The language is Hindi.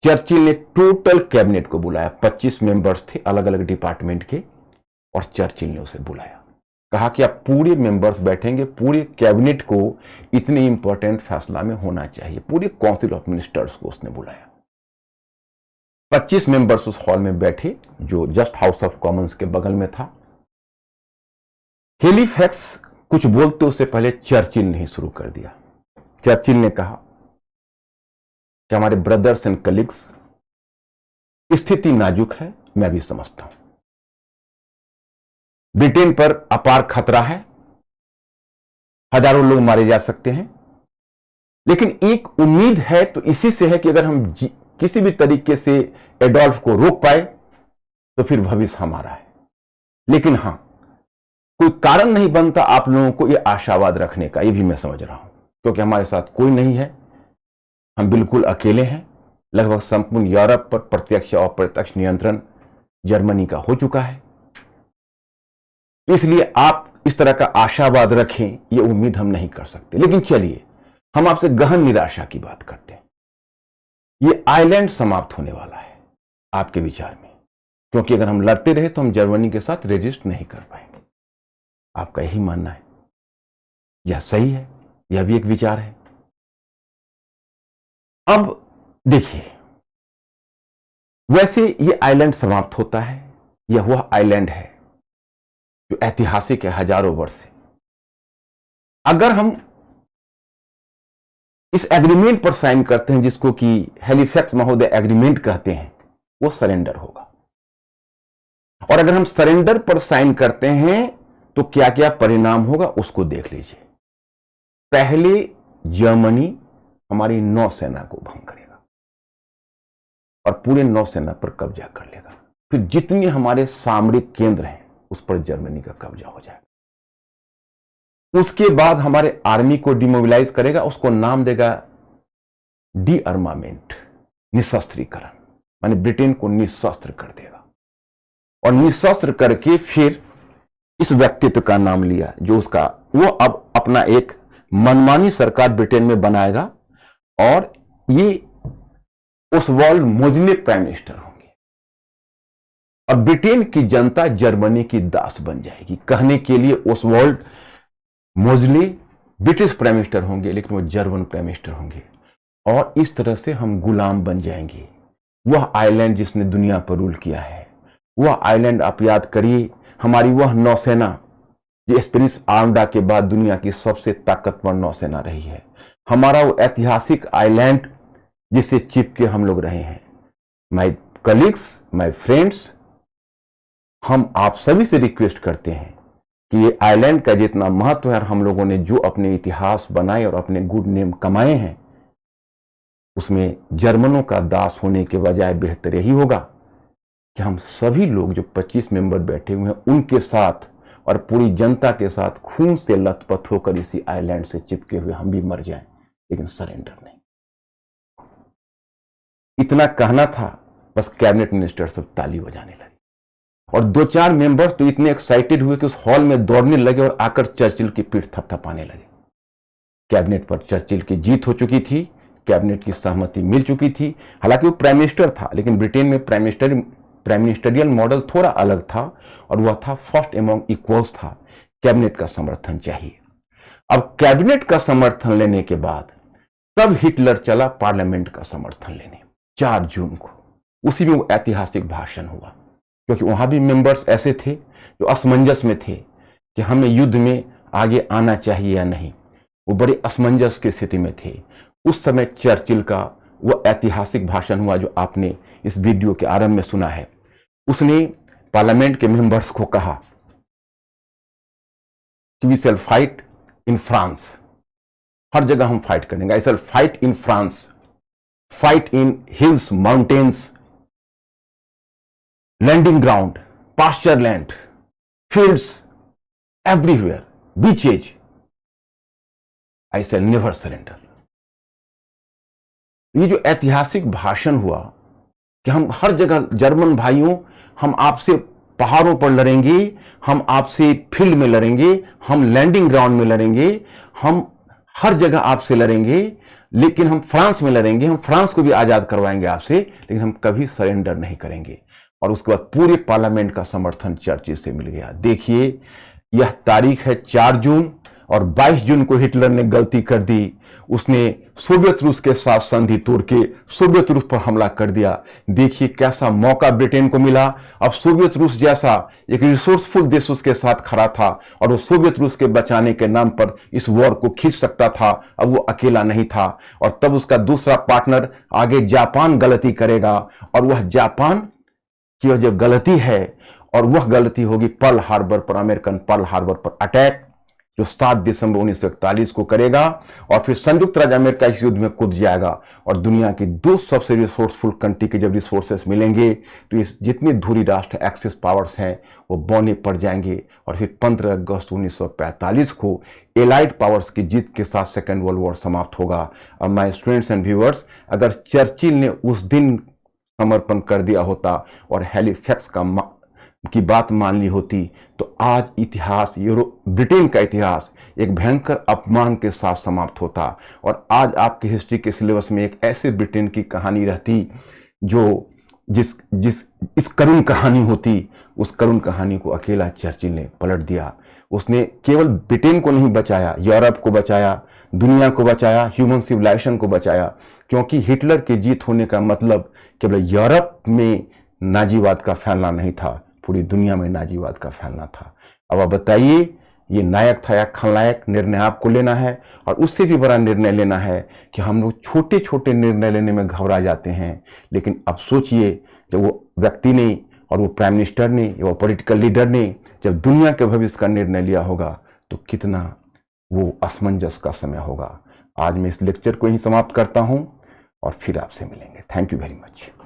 चर्चिल ने टोटल कैबिनेट को बुलाया, 25 मेंबर्स थे अलग अलग डिपार्टमेंट के, और चर्चिल ने उसे बुलाया, कहा कि आप पूरे मेंबर्स बैठेंगे, पूरे कैबिनेट को इतने इंपॉर्टेंट फैसला में होना चाहिए, पूरे काउंसिल ऑफ मिनिस्टर्स को उसने बुलाया। 25 मेंबर्स उस हॉल में बैठे जो जस्ट हाउस ऑफ कॉमन्स के बगल में था। हैलिफैक्स कुछ बोलते उससे पहले चर्चिल ने ही शुरू कर दिया। चर्चिल ने कहा कि हमारे ब्रदर्स एंड कलीग्स, स्थिति नाजुक है, मैं भी समझता हूं, ब्रिटेन पर अपार खतरा है, हजारों लोग मारे जा सकते हैं, लेकिन एक उम्मीद है तो इसी से है कि अगर हम किसी भी तरीके से एडोल्फ को रोक पाए तो फिर भविष्य हमारा है। लेकिन हां, कोई कारण नहीं बनता आप लोगों को यह आशावाद रखने का, यह भी मैं समझ रहा हूं, क्योंकि हमारे साथ कोई नहीं है, हम बिल्कुल अकेले हैं। लगभग संपूर्ण यूरोप पर प्रत्यक्ष और अप्रत्यक्ष नियंत्रण जर्मनी का हो चुका है, इसलिए आप इस तरह का आशावाद रखें, यह उम्मीद हम नहीं कर सकते। लेकिन चलिए हम आपसे गहन निराशा की बात करते हैं। यह आइलैंड समाप्त होने वाला है आपके विचार में, क्योंकि अगर हम लड़ते रहे तो हम जर्मनी के साथ रेजिस्ट नहीं कर पाएंगे। आपका यही मानना है? यह सही है, यह भी एक विचार है। अब देखिए, वैसे यह आइलैंड समाप्त होता है, यह वह आइलैंड है जो ऐतिहासिक है हजारों वर्ष से। अगर हम इस एग्रीमेंट पर साइन करते हैं, जिसको कि हैलिफैक्स महोदय एग्रीमेंट कहते हैं, वो सरेंडर होगा। और अगर हम सरेंडर पर साइन करते हैं तो क्या क्या परिणाम होगा उसको देख लीजिए। पहले जर्मनी हमारी नौसेना को भंग करेगा और पूरे नौसेना पर कब्जा कर लेगा। फिर जितने हमारे सामरिक केंद्र हैं उस पर जर्मनी का कब्जा हो जाएगा। उसके बाद हमारे आर्मी को डिमोबिलाइज करेगा, उसको नाम देगा डी अर्मामेंट, निशस्त्रीकरण, माने ब्रिटेन को निशस्त्र कर देगा। और निशस्त्र करके फिर इस व्यक्तित्व का नाम लिया जो उसका, वो अब अपना एक मनमानी सरकार ब्रिटेन में बनाएगा और ये ओस्वाल्ड मोज़ले प्राइम मिनिस्टर होंगे और ब्रिटेन की जनता जर्मनी की दास बन जाएगी। कहने के लिए ओस्वाल्ड मोज़ले ब्रिटिश प्राइम मिनिस्टर होंगे, लेकिन वो जर्मन प्राइम मिनिस्टर होंगे और इस तरह से हम गुलाम बन जाएंगे। वह आइलैंड जिसने दुनिया पर रूल किया है, वह आइलैंड आप याद करिए, हमारी वह नौसेना ये स्पेनिश आर्मडा के बाद दुनिया की सबसे ताकतवर नौसेना रही है। हमारा वो ऐतिहासिक आइलैंड जिसे चिपके हम लोग रहे हैं। माय कलीग्स, माय फ्रेंड्स, हम आप सभी से रिक्वेस्ट करते हैं कि ये आइलैंड का जितना महत्व है और हम लोगों ने जो अपने इतिहास बनाए और अपने गुड नेम कमाए हैं, उसमें जर्मनों का दास होने के बजाय बेहतर यही होगा कि हम सभी लोग जो 25 मेंबर बैठे हुए हैं उनके साथ और पूरी जनता के साथ खून से लथपथ होकर इसी आइलैंड से चिपके हुए हम भी मर जाएं, लेकिन सरेंडर नहीं। इतना कहना था, बस कैबिनेट मिनिस्टर सब ताली बजाने लगे और 2-4 मेंबर्स तो इतने एक्साइटेड हुए कि उस हॉल में दौड़ने लगे और आकर चर्चिल की पीठ थपथपाने लगे। कैबिनेट पर चर्चिल की जीत हो चुकी थी, कैबिनेट की सहमति मिल चुकी थी। हालांकि वो प्राइम मिनिस्टर था, लेकिन ब्रिटेन में प्राइम मिनिस्टरियल मॉडल थोड़ा अलग था और वह था फर्स्ट एमंग इक्वल्स था। कैबिनेट का समर्थन चाहिए। अब कैबिनेट का समर्थन लेने के बाद तब हिटलर चला पार्लियामेंट का समर्थन लेने 4 जून को। उसी में वो ऐतिहासिक भाषण हुआ, क्योंकि वहां भी मेंबर्स ऐसे थे जो असमंजस में थे कि हमें युद्ध में आगे आना चाहिए या नहीं। वो बड़े असमंजस की स्थिति में थे। उस समय चर्चिल का वो ऐतिहासिक भाषण हुआ जो आपने इस वीडियो के आरंभ में सुना है। उसने पार्लियामेंट के मेंबर्स को कहा कि we shall fight in France, हर जगह हम फाइट करेंगे। I shall fight in France, fight in hills, mountains, landing ground, pasture land, fields, everywhere, beaches, I shall never surrender. ये जो ऐतिहासिक भाषण हुआ कि हम हर जगह, जर्मन भाइयों, हम आपसे पहाड़ों पर लड़ेंगे, हम आपसे फील्ड में लड़ेंगे, हम लैंडिंग ग्राउंड में लड़ेंगे, हम हर जगह आपसे लड़ेंगे, लेकिन हम फ्रांस में लड़ेंगे, हम फ्रांस को भी आजाद करवाएंगे आपसे, लेकिन हम कभी सरेंडर नहीं करेंगे। और उसके बाद पूरे पार्लियामेंट का समर्थन चर्चिल से मिल गया। देखिए, यह तारीख है 4 जून, और 22 जून को हिटलर ने गलती कर दी। उसने सोवियत रूस के साथ संधि तोड़ के सोवियत रूस पर हमला कर दिया। देखिए कैसा मौका ब्रिटेन को मिला। अब सोवियत रूस जैसा एक रिसोर्सफुल देश उसके साथ खड़ा था, और वो सोवियत रूस के बचाने के नाम पर इस वॉर को खींच सकता था। अब वो अकेला नहीं था, और तब उसका दूसरा पार्टनर आगे जापान गलती करेगा, और वह जापान की वह जो गलती है, और वह गलती होगी पर्ल हार्बर पर, अमेरिकन पर्ल हार्बर पर अटैक, जो 7 दिसंबर 1941 को करेगा। और फिर संयुक्त राज्य अमेरिका इस युद्ध में कूद जाएगा, और दुनिया की 2 सबसे रिसोर्सफुल कंट्री के जब रिसोर्सेस मिलेंगे तो इस जितनी धुरी राष्ट्र एक्सिस पावर्स हैं वो बौने पड़ जाएंगे। और फिर 15 अगस्त 1945 को एलाइड पावर्स की जीत के साथ सेकेंड वर्ल्ड वॉर समाप्त होगा। अब माय स्टूडेंट्स एंड व्यूअर्स, अगर चर्चिल ने उस दिन समर्पण कर दिया होता और हैलिफैक्स की बात मान ली होती, तो आज इतिहास, ब्रिटेन का इतिहास एक भयंकर अपमान के साथ समाप्त होता, और आज आपके हिस्ट्री के सिलेबस में एक ऐसे ब्रिटेन की कहानी रहती जो इस करुण कहानी होती। उस करुण कहानी को अकेला चर्चिल ने पलट दिया। उसने केवल ब्रिटेन को नहीं बचाया, यूरोप को बचाया, दुनिया को बचाया, ह्यूमन सिविलाइजेशन को बचाया। क्योंकि हिटलर की जीत होने का मतलब केवल यूरोप में नाजीवाद का फैलना नहीं था, पूरी दुनिया में नाजीवाद का फैलना था। अब आप बताइए, ये नायक था या खलनायक, निर्णय आपको लेना है। और उससे भी बड़ा निर्णय लेना है कि हम लोग छोटे छोटे निर्णय लेने में घबरा जाते हैं। लेकिन अब सोचिए, जब वो व्यक्ति ने और वो प्राइम मिनिस्टर ने या वो पॉलिटिकल लीडर ने जब दुनिया के भविष्य का निर्णय लिया होगा, तो कितना वो असमंजस का समय होगा। आज मैं इस लेक्चर को यहीं समाप्त करता हूं, और फिर आपसे मिलेंगे। Thank you very much.